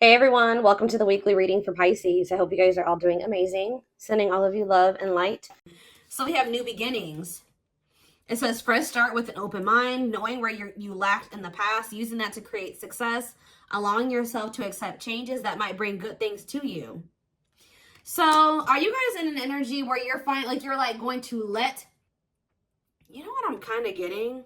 Hey everyone, welcome to the weekly reading for Pisces. I hope you guys are all doing amazing. Sending all of you love and light. So we have new beginnings. It says fresh start with an open mind, knowing where you lacked in the past, using that to create success, allowing yourself to accept changes that might bring good things to you. So are you guys in an energy where you're going to let, you know what I'm kind of getting?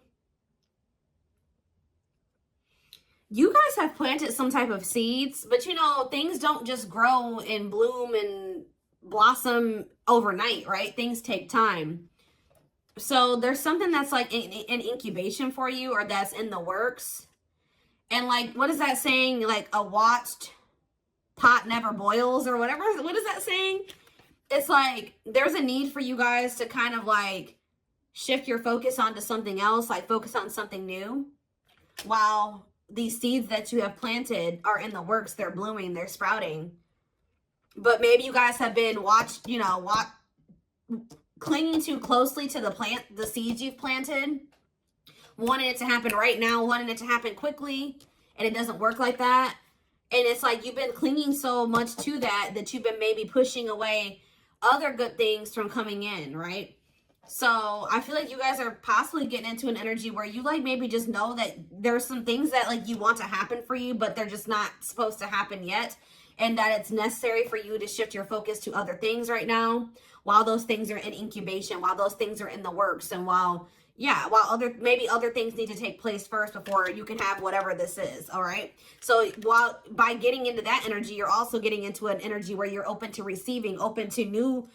You guys have planted some type of seeds, but you know, things don't just grow and bloom and blossom overnight, right? Things take time. So there's something that's like an incubation for you, or that's in the works. And like, what is that saying? Like, a watched pot never boils, or whatever. What is that saying? It's like there's a need for you guys to kind of like shift your focus onto something else, like focus on something new, while these seeds that you have planted are in the works. They're blooming, they're sprouting. But maybe you guys have been clinging too closely to the seeds you've planted, wanting it to happen right now, wanting it to happen quickly, and it doesn't work like that. And it's like you've been clinging so much to that you've been maybe pushing away other good things from coming in, right? So I feel like you guys are possibly getting into an energy where you like maybe just know that there's some things that like you want to happen for you, but they're just not supposed to happen yet. And that it's necessary for you to shift your focus to other things right now, while those things are in incubation, while those things are in the works, and while other things need to take place first before you can have whatever this is. All right. So while by getting into that energy, you're also getting into an energy where you're open to receiving, open to new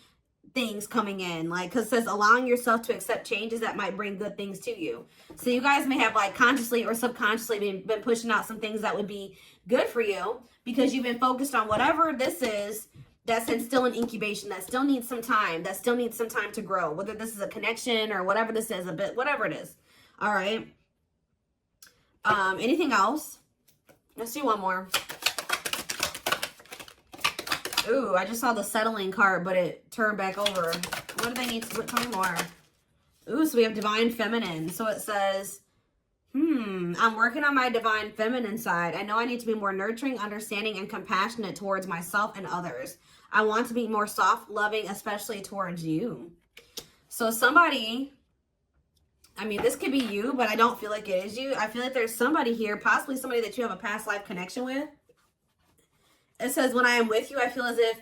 things coming in, like, because it says allowing yourself to accept changes that might bring good things to you. So you guys may have like consciously or subconsciously been pushing out some things that would be good for you, because you've been focused on whatever this is that's still in incubation, that still needs some time, to grow, whether this is a connection or whatever this is, whatever it is. All right. Anything else? Let's do one more. Ooh, I just saw the settling card, but it turned back over. What do they need to tell me more? Ooh, so we have divine feminine. So it says, I'm working on my divine feminine side. I know I need to be more nurturing, understanding, and compassionate towards myself and others. I want to be more soft, loving, especially towards you. So somebody, I mean, this could be you, but I don't feel like it is you. I feel like there's somebody here, possibly somebody that you have a past life connection with. It says, when I am with you, I feel as if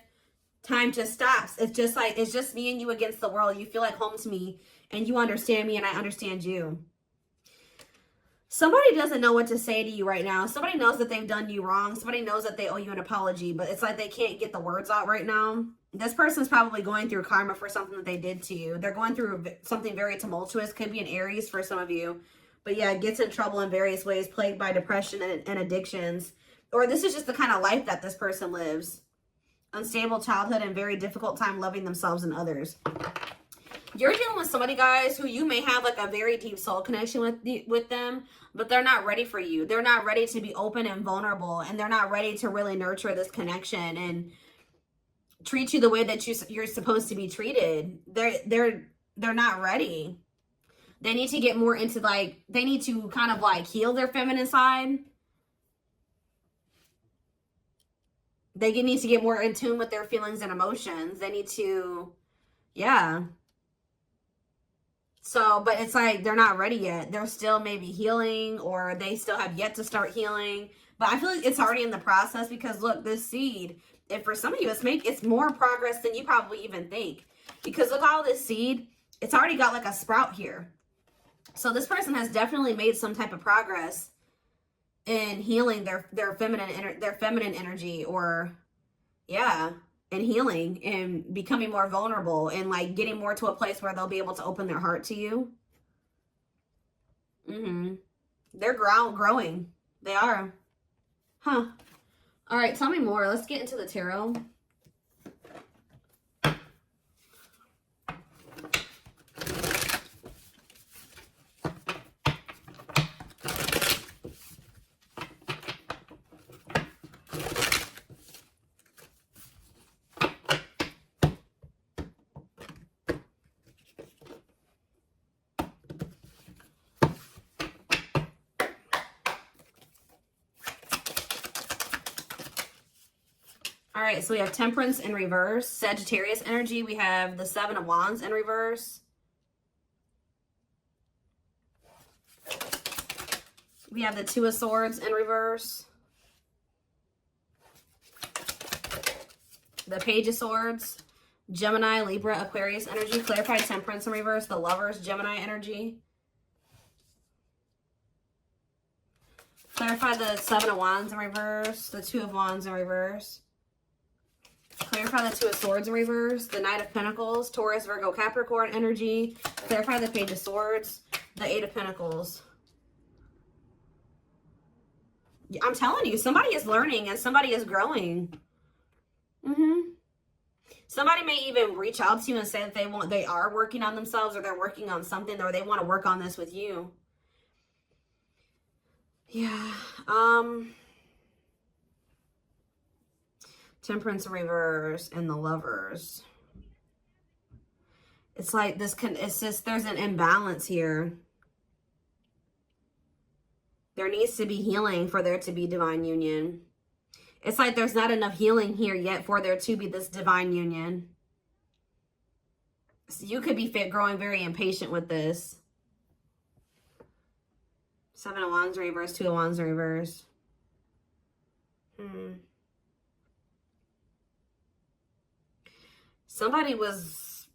time just stops. It's just me and you against the world. You feel like home to me, and you understand me, and I understand you. Somebody doesn't know what to say to you right now. Somebody knows that they've done you wrong. Somebody knows that they owe you an apology, but it's like they can't get the words out right now. This person's probably going through karma for something that they did to you. They're going through something very tumultuous. Could be an Aries for some of you. But yeah, gets in trouble in various ways, plagued by depression and addictions. Or this is just the kind of life that this person lives. Unstable childhood and very difficult time loving themselves and others. You're dealing with somebody, guys, who you may have like a very deep soul connection with them, but they're not ready for you. They're not ready to be open and vulnerable, and they're not ready to really nurture this connection and treat you the way that you're supposed to be treated. They're not ready. They need to get more into they need to kind of like heal their feminine side. They need to get more in tune with their feelings and emotions. They need to, yeah. So, but it's like they're not ready yet. They're still maybe healing, or they still have yet to start healing. But I feel like it's already in the process, because look, this seed, and for some of you, it's more progress than you probably even think. Because look, all this seed, it's already got like a sprout here. So this person has definitely made some type of progress in healing their feminine energy, or yeah, and healing and becoming more vulnerable, and like getting more to a place where they'll be able to open their heart to you. They're growing. They are. Huh. All right, tell me more. Let's get into the tarot. All right, so we have Temperance in reverse, Sagittarius energy. We have the Seven of Wands in reverse. We have the Two of Swords in reverse. The Page of Swords, Gemini, Libra, Aquarius energy. Clarified Temperance in reverse, the Lovers, Gemini energy. Clarify the Seven of Wands in reverse, the Two of Wands in reverse. Clarify the Two of Swords in reverse, the Knight of Pentacles, Taurus, Virgo, Capricorn energy. Clarify the Page of Swords, the Eight of Pentacles. I'm telling you, somebody is learning and somebody is growing. Somebody may even reach out to you and say that they are working on themselves, or they're working on something, or they want to work on this with you. Yeah. Temperance in reverse and the Lovers. It's like this it's just, there's an imbalance here. There needs to be healing for there to be divine union. It's like there's not enough healing here yet for there to be this divine union. So you could be growing very impatient with this. Seven of Wands in reverse, Two of Wands in reverse. Somebody was...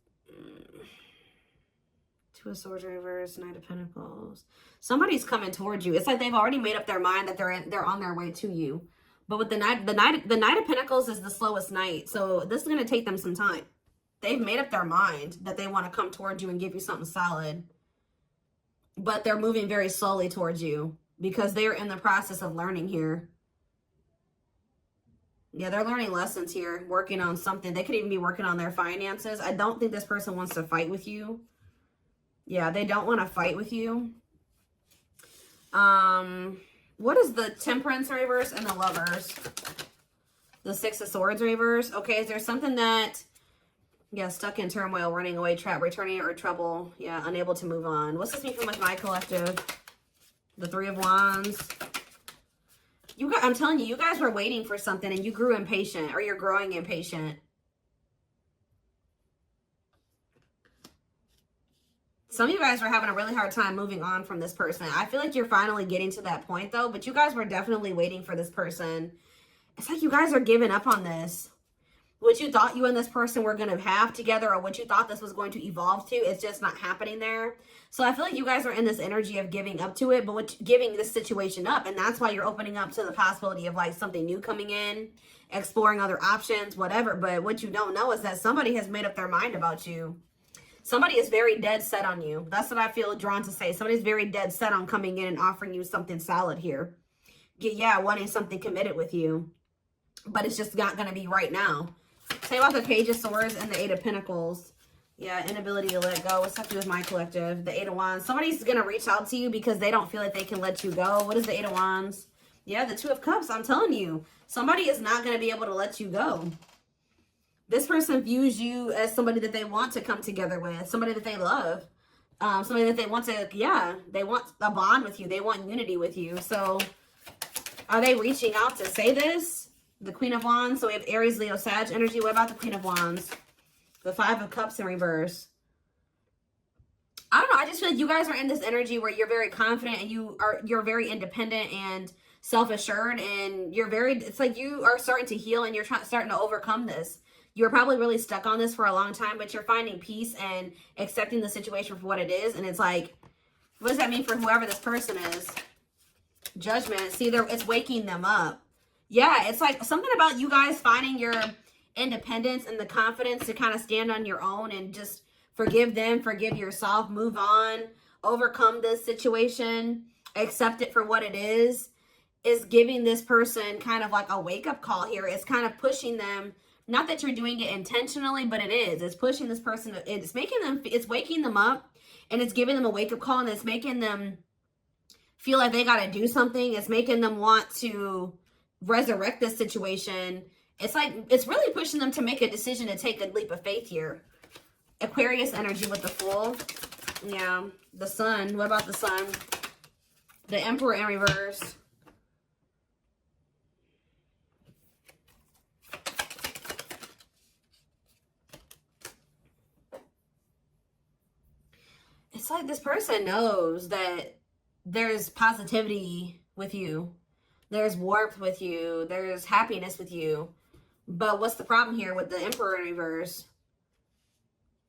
Two of Swords in reverse, Knight of Pentacles. Somebody's coming towards you. It's like they've already made up their mind that they're on their way to you. But with the Knight of Pentacles is the slowest knight. So this is going to take them some time. They've made up their mind that they want to come towards you and give you something solid. But they're moving very slowly towards you because they're in the process of learning here. Yeah, they're learning lessons here, working on something. They could even be working on their finances. I don't think this person wants to fight with you. Yeah, they don't want to fight with you. What is the Temperance in reverse and the Lovers? The Six of Swords in reverse. Okay, is there something that, yeah, stuck in turmoil, running away, trap, returning, or trouble? Yeah, unable to move on. What's this mean for my collective? The Three of Wands. I'm telling you, you guys were waiting for something and you grew impatient, or you're growing impatient. Some of you guys were having a really hard time moving on from this person. I feel like you're finally getting to that point, though. But you guys were definitely waiting for this person. It's like you guys are giving up on this. What you thought you and this person were going to have together, or what you thought this was going to evolve to, it's just not happening there. So I feel like you guys are in this energy of giving up to it, but giving this situation up. And that's why you're opening up to the possibility of like something new coming in, exploring other options, whatever. But what you don't know is that somebody has made up their mind about you. Somebody is very dead set on you. That's what I feel drawn to say. Somebody's very dead set on coming in and offering you something solid here. Yeah, wanting something committed with you. But it's just not going to be right now. Say about the Page of Swords and the Eight of Pentacles. Yeah, inability to let go. What's up to do with my collective? The Eight of Wands. Somebody's going to reach out to you because they don't feel like they can let you go. What is the Eight of Wands? Yeah, the Two of Cups. I'm telling you. Somebody is not going to be able to let you go. This person views you as somebody that they want to come together with, somebody that they love, somebody that they want to, yeah, they want a bond with you. They want unity with you. So are they reaching out to say this? The Queen of Wands. So we have Aries, Leo, Sag energy. What about the Queen of Wands? The Five of Cups in reverse. I don't know. I just feel like you guys are in this energy where you're very confident and you're very independent and self-assured, and it's like you are starting to heal and you're starting to overcome this. You were probably really stuck on this for a long time, but you're finding peace and accepting the situation for what it is. And it's like, what does that mean for whoever this person is? Judgment. See, it's waking them up. Yeah, it's like something about you guys finding your independence and the confidence to kind of stand on your own and just forgive them, forgive yourself, move on, overcome this situation, accept it for what it is giving this person kind of like a wake-up call here. It's kind of pushing them. Not that you're doing it intentionally, but it is. It's pushing this person. It's waking them up, and it's giving them a wake-up call, and it's making them feel like they got to do something. It's making them want to resurrect this situation. It's like, it's really pushing them to make a decision to take a leap of faith here. Aquarius energy with the Fool. Yeah. The Sun. What about the Sun? The Emperor in reverse. it's like this person knows that there's positivity with you. There's warmth with you. There's happiness with you. But what's the problem here with the Emperor in reverse?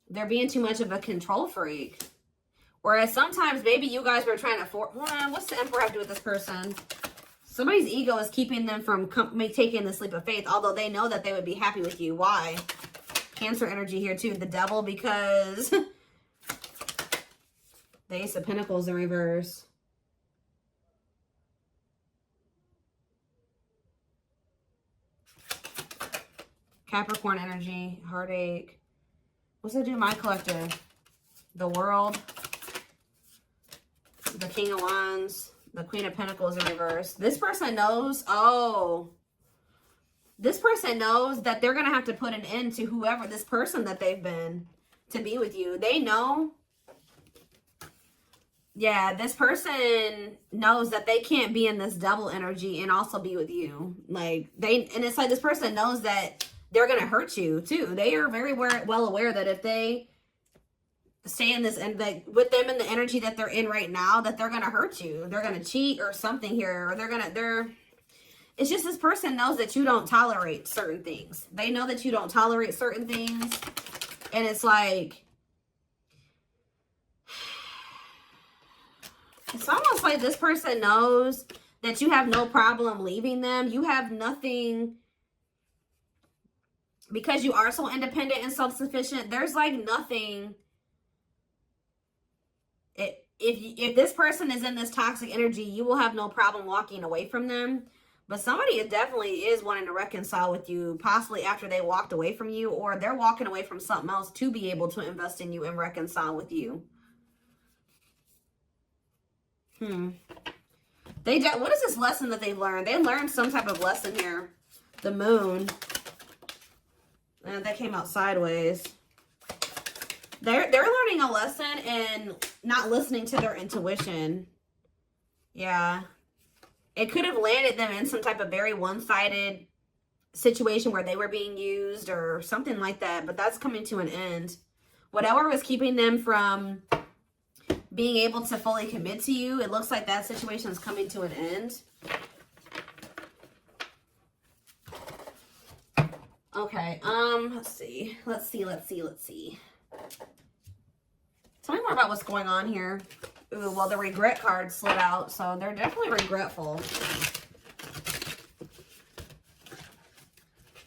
They're being too much of a control freak. Whereas sometimes maybe you guys were trying to what's the Emperor have to do with this person? Somebody's ego is keeping them from taking the leap of faith, although they know that they would be happy with you. Why? Cancer energy here too. The Devil, because the Ace of Pentacles in reverse. Capricorn energy, heartache. What's it do to my collective? The World. The King of Wands. The Queen of Pentacles in reverse. This person knows, this person knows that they're going to have to put an end to whoever this person that they've been to be with you. They know. Yeah, this person knows that they can't be in this double energy and also be with you. Like, and it's like this person knows that they're going to hurt you too. They are very well aware that if they stay in this and like with them in the energy that they're in right now, that they're going to hurt you. They're going to cheat or something here, or it's just this person knows that you don't tolerate certain things. They know that you don't tolerate certain things. And it's like, it's almost like this person knows that you have no problem leaving them. You have nothing, because you are so independent and self-sufficient. There's like nothing. If this person is in this toxic energy, you will have no problem walking away from them. But somebody definitely is wanting to reconcile with you, possibly after they walked away from you, or they're walking away from something else to be able to invest in you and reconcile with you. What is this lesson that they learned? They learned some type of lesson here. The Moon. And that came out sideways. They're learning a lesson in not listening to their intuition. Yeah. It could have landed them in some type of very one-sided situation where they were being used or something like that. But that's coming to an end. Whatever was keeping them from being able to fully commit to you, it looks like that situation is coming to an end. Okay, let's see. Tell me more about what's going on here. Ooh, well, the regret card slid out, so they're definitely regretful.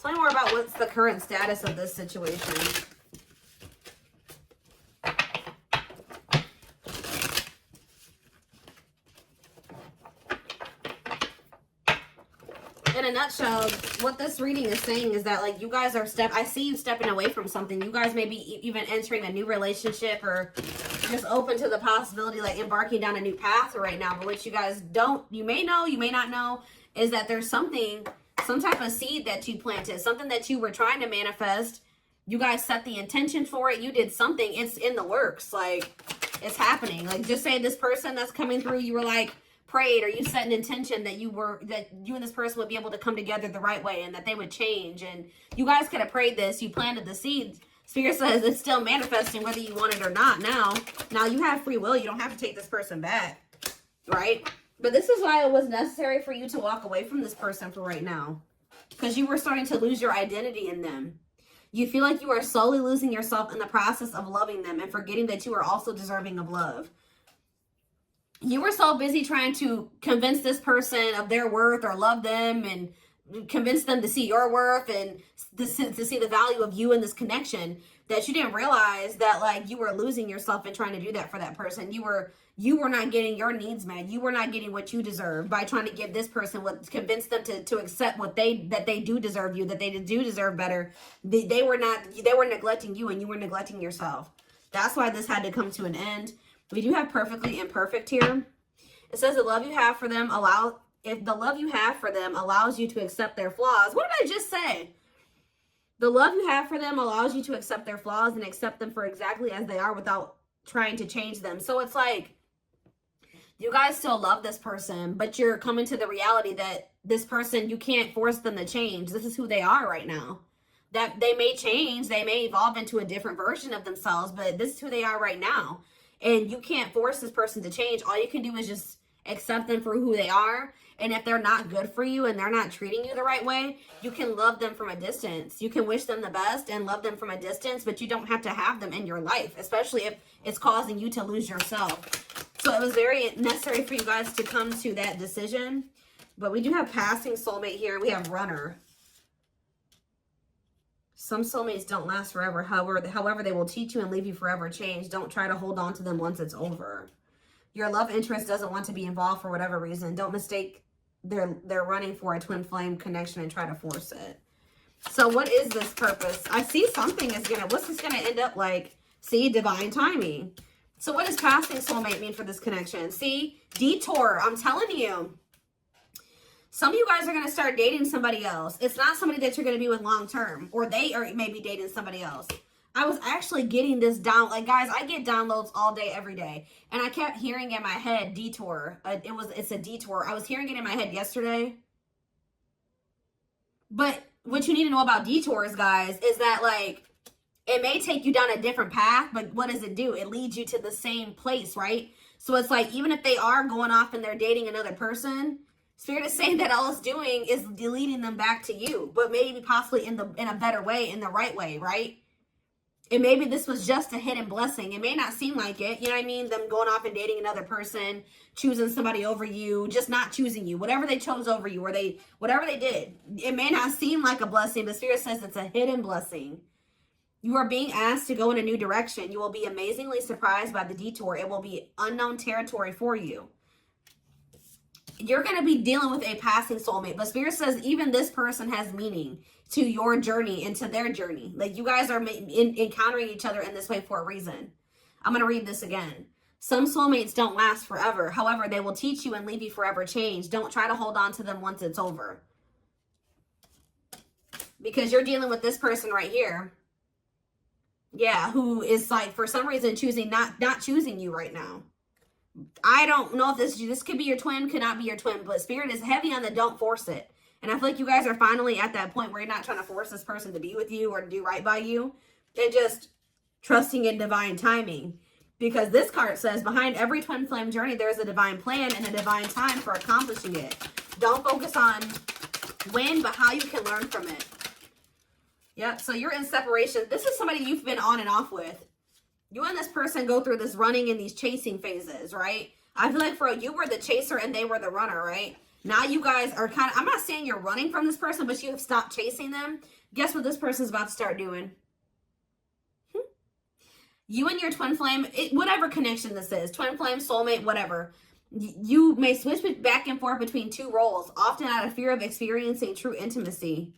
Tell me more about what's the current status of this situation. In a nutshell, what this reading is saying is that, like, you guys are I see you stepping away from something. You guys may be even entering a new relationship or just open to the possibility, like, embarking down a new path right now. But what you guys you may know, you may not know, is that there's some type of seed that you planted, something that you were trying to manifest. You guys set the intention for it. You did something. It's in the works. Like, it's happening. Like, just say this person that's coming through, you were like, prayed, or you set an intention that you and this person would be able to come together the right way and that they would change, and you guys could have prayed this, you planted the seeds. Spirit says it's still manifesting whether you want it or not. Now you have free will. You don't have to take this person back, right? But this is why it was necessary for you to walk away from this person for right now, because you were starting to lose your identity in them. You feel like you are slowly losing yourself in the process of loving them and forgetting that you are also deserving of love. You were so busy trying to convince this person of their worth or love them and convince them to see your worth and to see the value of you in this connection that you didn't realize that, like, you were losing yourself in trying to do that for that person. You were not getting your needs met. You were not getting what you deserve by trying to give this person convince them to accept that they do deserve you, that they do deserve better. They were neglecting you, and you were neglecting yourself. That's why this had to come to an end. We do have perfectly imperfect here. It says the love you have for them if the love you have for them allows you to accept their flaws. What did I just say? The love you have for them allows you to accept their flaws and accept them for exactly as they are without trying to change them. So it's like you guys still love this person, but you're coming to the reality that this person, you can't force them to change. This is who they are right now. That they may change, they may evolve into a different version of themselves, but this is who they are right now. And you can't force this person to change. All you can do is just accept them for who they are. And if they're not good for you and they're not treating you the right way, you can love them from a distance. You can wish them the best and love them from a distance, but you don't have to have them in your life, especially if it's causing you to lose yourself. So it was very necessary for you guys to come to that decision. But we do have passing soulmate here. We have runner. Some soulmates don't last forever. However, they will teach you and leave you forever changed. Don't try to hold on to them once it's over. Your love interest doesn't want to be involved for whatever reason. Don't mistake they're running for a twin flame connection and try to force it. So what is this purpose? I see something is gonna, what's this gonna end up like? See, divine timing. So what does passing soulmate mean for this connection? See, detour, I'm telling you. Some of you guys are going to start dating somebody else. It's not somebody that you're going to be with long term, or they are maybe dating somebody else. I was actually getting this down. Like, guys, I get downloads all day, every day. And I kept hearing in my head, detour. It's a detour. I was hearing it in my head yesterday. But what you need to know about detours, guys, is that, like, it may take you down a different path, but what does it do? It leads you to the same place, right? So it's like, even if they are going off and they're dating another person, Spirit is saying that all it's doing is leading them back to you, but maybe possibly in a better way, in the right way, right? And maybe this was just a hidden blessing. It may not seem like it, you know what I mean? Them going off and dating another person, choosing somebody over you, just not choosing you. Whatever they chose over you, or whatever they did, it may not seem like a blessing, but Spirit says it's a hidden blessing. You are being asked to go in a new direction. You will be amazingly surprised by the detour. It will be unknown territory for you. You're going to be dealing with a passing soulmate. But Spirit says even this person has meaning to your journey and to their journey. Like, you guys are encountering each other in this way for a reason. I'm going to read this again. Some soulmates don't last forever. However, they will teach you and leave you forever changed. Don't try to hold on to them once it's over. Because you're dealing with this person right here. Yeah, who is, like, for some reason choosing not choosing you right now. I don't know if this could be your twin, could not be your twin, but Spirit is heavy on the don't force it. And I feel like you guys are finally at that point where you're not trying to force this person to be with you or to do right by you. They're just trusting in divine timing. Because this card says, behind every twin flame journey, there's a divine plan and a divine time for accomplishing it. Don't focus on when, but how you can learn from it. Yep, so you're in separation. This is somebody you've been on and off with. You and this person go through this running and these chasing phases, right? I feel like for you were the chaser and they were the runner, right? Now you guys are kind of, I'm not saying you're running from this person, but you have stopped chasing them. Guess what this person's about to start doing? You and your twin flame, whatever connection this is, twin flame, soulmate, whatever. You may switch back and forth between two roles, often out of fear of experiencing true intimacy.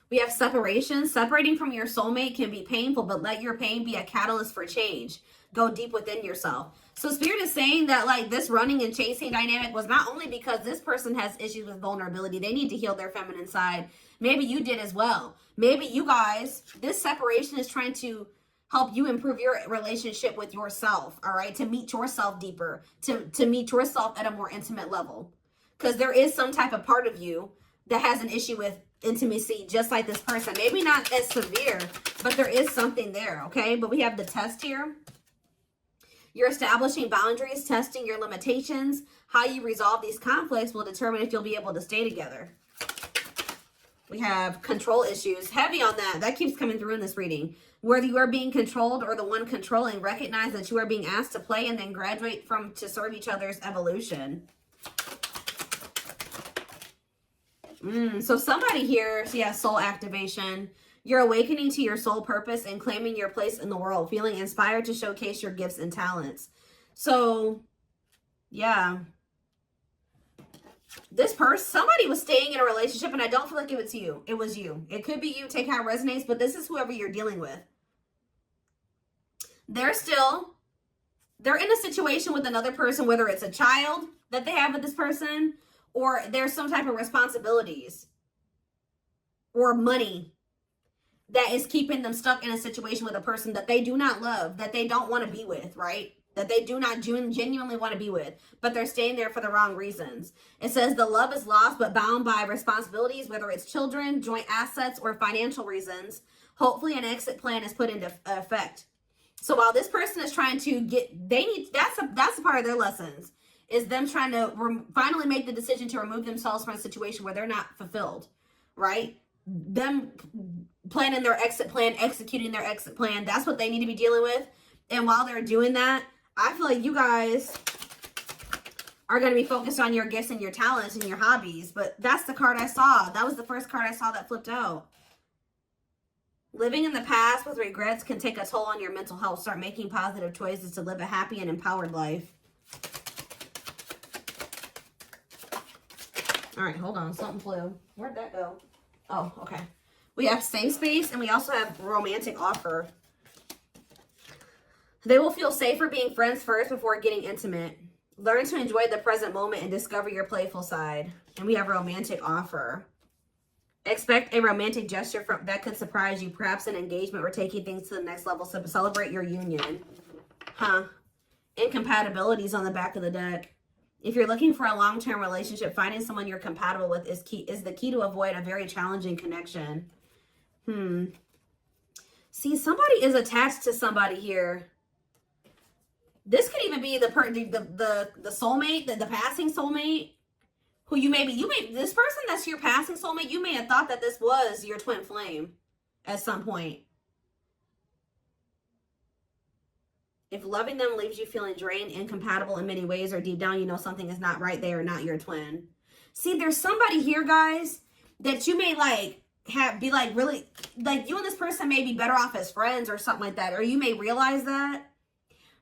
We have separation. Separating from your soulmate can be painful, but let your pain be a catalyst for change. Go deep within yourself. So Spirit is saying that, like, this running and chasing dynamic was not only because this person has issues with vulnerability. They need to heal their feminine side. Maybe you did as well. Maybe you guys, this separation is trying to help you improve your relationship with yourself, all right? To meet yourself deeper, to meet yourself at a more intimate level. Because there is some type of part of you that has an issue with intimacy, just like this person. Maybe not as severe, but there is something there, okay? But we have the test here. You're establishing boundaries, testing your limitations. How you resolve these conflicts will determine if you'll be able to stay together. We have control issues. Heavy on that. That keeps coming through in this reading. Whether you are being controlled or the one controlling, recognize that you are being asked to play and then graduate to serve each other's evolution. So somebody here, yeah, soul activation. You're awakening to your soul purpose and claiming your place in the world, feeling inspired to showcase your gifts and talents. So, yeah. This person, somebody was staying in a relationship, and I don't feel like it was you. It was you. It could be you. Take how it resonates, but this is whoever you're dealing with. They're in a situation with another person, whether it's a child that they have with this person, or there's some type of responsibilities or money that is keeping them stuck in a situation with a person that they do not love, that they don't want to be with, right? That they do not genuinely want to be with, but they're staying there for the wrong reasons. It says the love is lost but bound by responsibilities, whether it's children, joint assets, or financial reasons. Hopefully an exit plan is put into effect. So while this person is trying to that's a part of their lessons, is them trying to finally make the decision to remove themselves from a situation where they're not fulfilled, right? Them planning their exit plan, executing their exit plan. That's what they need to be dealing with. And while they're doing that, I feel like you guys are going to be focused on your gifts and your talents and your hobbies. But that's the card I saw. That was the first card I saw that flipped out. Living in the past with regrets can take a toll on your mental health. Start making positive choices to live a happy and empowered life. All right, hold on. Something flew. Where'd that go? Oh, okay. We have safe space, and we also have romantic offer. They will feel safer being friends first before getting intimate. Learn to enjoy the present moment and discover your playful side. And we have romantic offer. Expect a romantic gesture that could surprise you, perhaps an engagement or taking things to the next level. So celebrate your union. Incompatibilities on the back of the deck. If you're looking for a long-term relationship, finding someone you're compatible with is the key to avoid a very challenging connection. See, somebody is attached to somebody here. This could even be the soulmate, the passing soulmate, who this person that's your passing soulmate, you may have thought that this was your twin flame at some point. If loving them leaves you feeling drained, incompatible in many ways, or deep down you know something is not right, they are not your twin. See, there's somebody here, guys, that you may really, you and this person may be better off as friends or something like that, or you may realize that.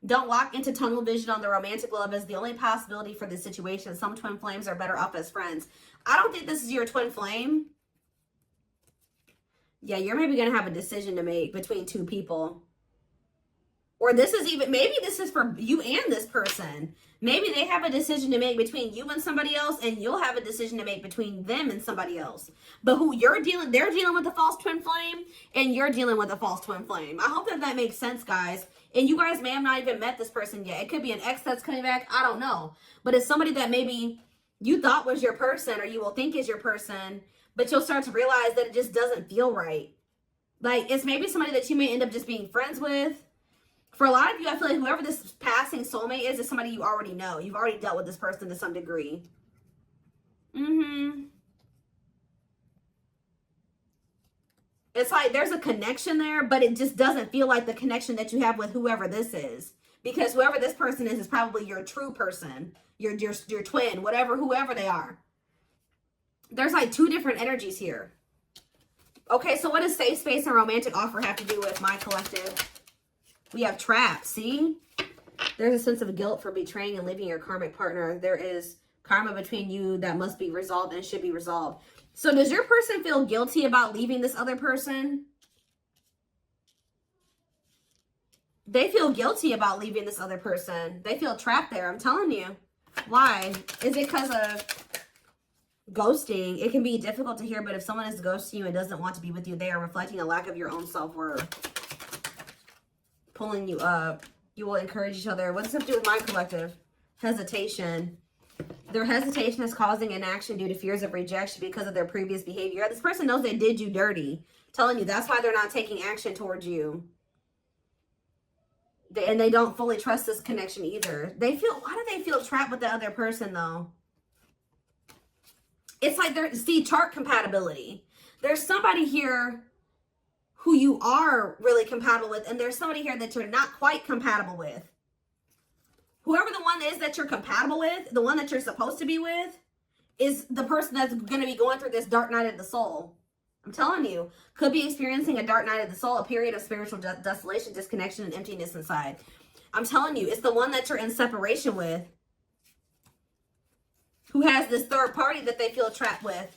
Don't lock into tunnel vision on the romantic love as the only possibility for this situation. Some twin flames are better off as friends. I don't think this is your twin flame. Yeah, you're maybe going to have a decision to make between two people. Or maybe this is for you and this person. Maybe they have a decision to make between you and somebody else, and you'll have a decision to make between them and somebody else. But they're dealing with a false twin flame, and you're dealing with a false twin flame. I hope that makes sense, guys. And you guys may have not even met this person yet. It could be an ex that's coming back. I don't know. But it's somebody that maybe you thought was your person, or you will think is your person, but you'll start to realize that it just doesn't feel right. Like, it's maybe somebody that you may end up just being friends with. For a lot of you, I feel like whoever this passing soulmate is somebody you already know. You've already dealt with this person to some degree. It's like there's a connection there, but it just doesn't feel like the connection that you have with whoever this is. Because whoever this person is probably your true person, your twin, whoever they are. There's like two different energies here. Okay, so what does safe space and romantic offer have to do with my collective? We have trapped, see? There's a sense of guilt for betraying and leaving your karmic partner. There is karma between you that must be resolved and should be resolved. So does your person feel guilty about leaving this other person? They feel guilty about leaving this other person. They feel trapped there, I'm telling you. Why? Is it because of ghosting? It can be difficult to hear, but if someone is ghosting you and doesn't want to be with you, they are reflecting a lack of your own self-worth. Pulling you up. You will encourage each other. What does this have to do with my collective? Hesitation. Their hesitation is causing inaction due to fears of rejection because of their previous behavior. This person knows they did you dirty. I'm telling you, that's why they're not taking action towards you. And they don't fully trust this connection either. Why do they feel trapped with the other person though? It's like chart compatibility. There's somebody here who you are really compatible with, and there's somebody here that you're not quite compatible with. Whoever the one is that you're compatible with, the one that you're supposed to be with, is the person that's going to be going through this dark night of the soul. I'm telling you, could be experiencing a dark night of the soul, a period of spiritual desolation, disconnection, and emptiness inside. I'm telling you, it's the one that you're in separation with, who has this third party that they feel trapped with,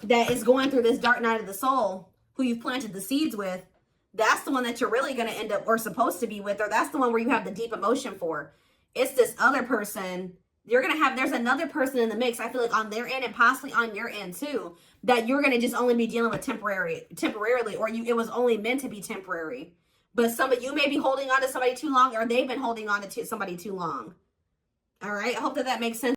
that is going through this dark night of the soul, who you've planted the seeds with. That's the one that you're really going to end up or supposed to be with, or that's the one where you have the deep emotion for. It's this other person. There's another person in the mix, I feel like on their end and possibly on your end too, that you're going to just only be dealing with temporarily, or it was only meant to be temporary. But you may be holding on to somebody too long, or they've been holding on to somebody too long. All right. I hope that makes sense.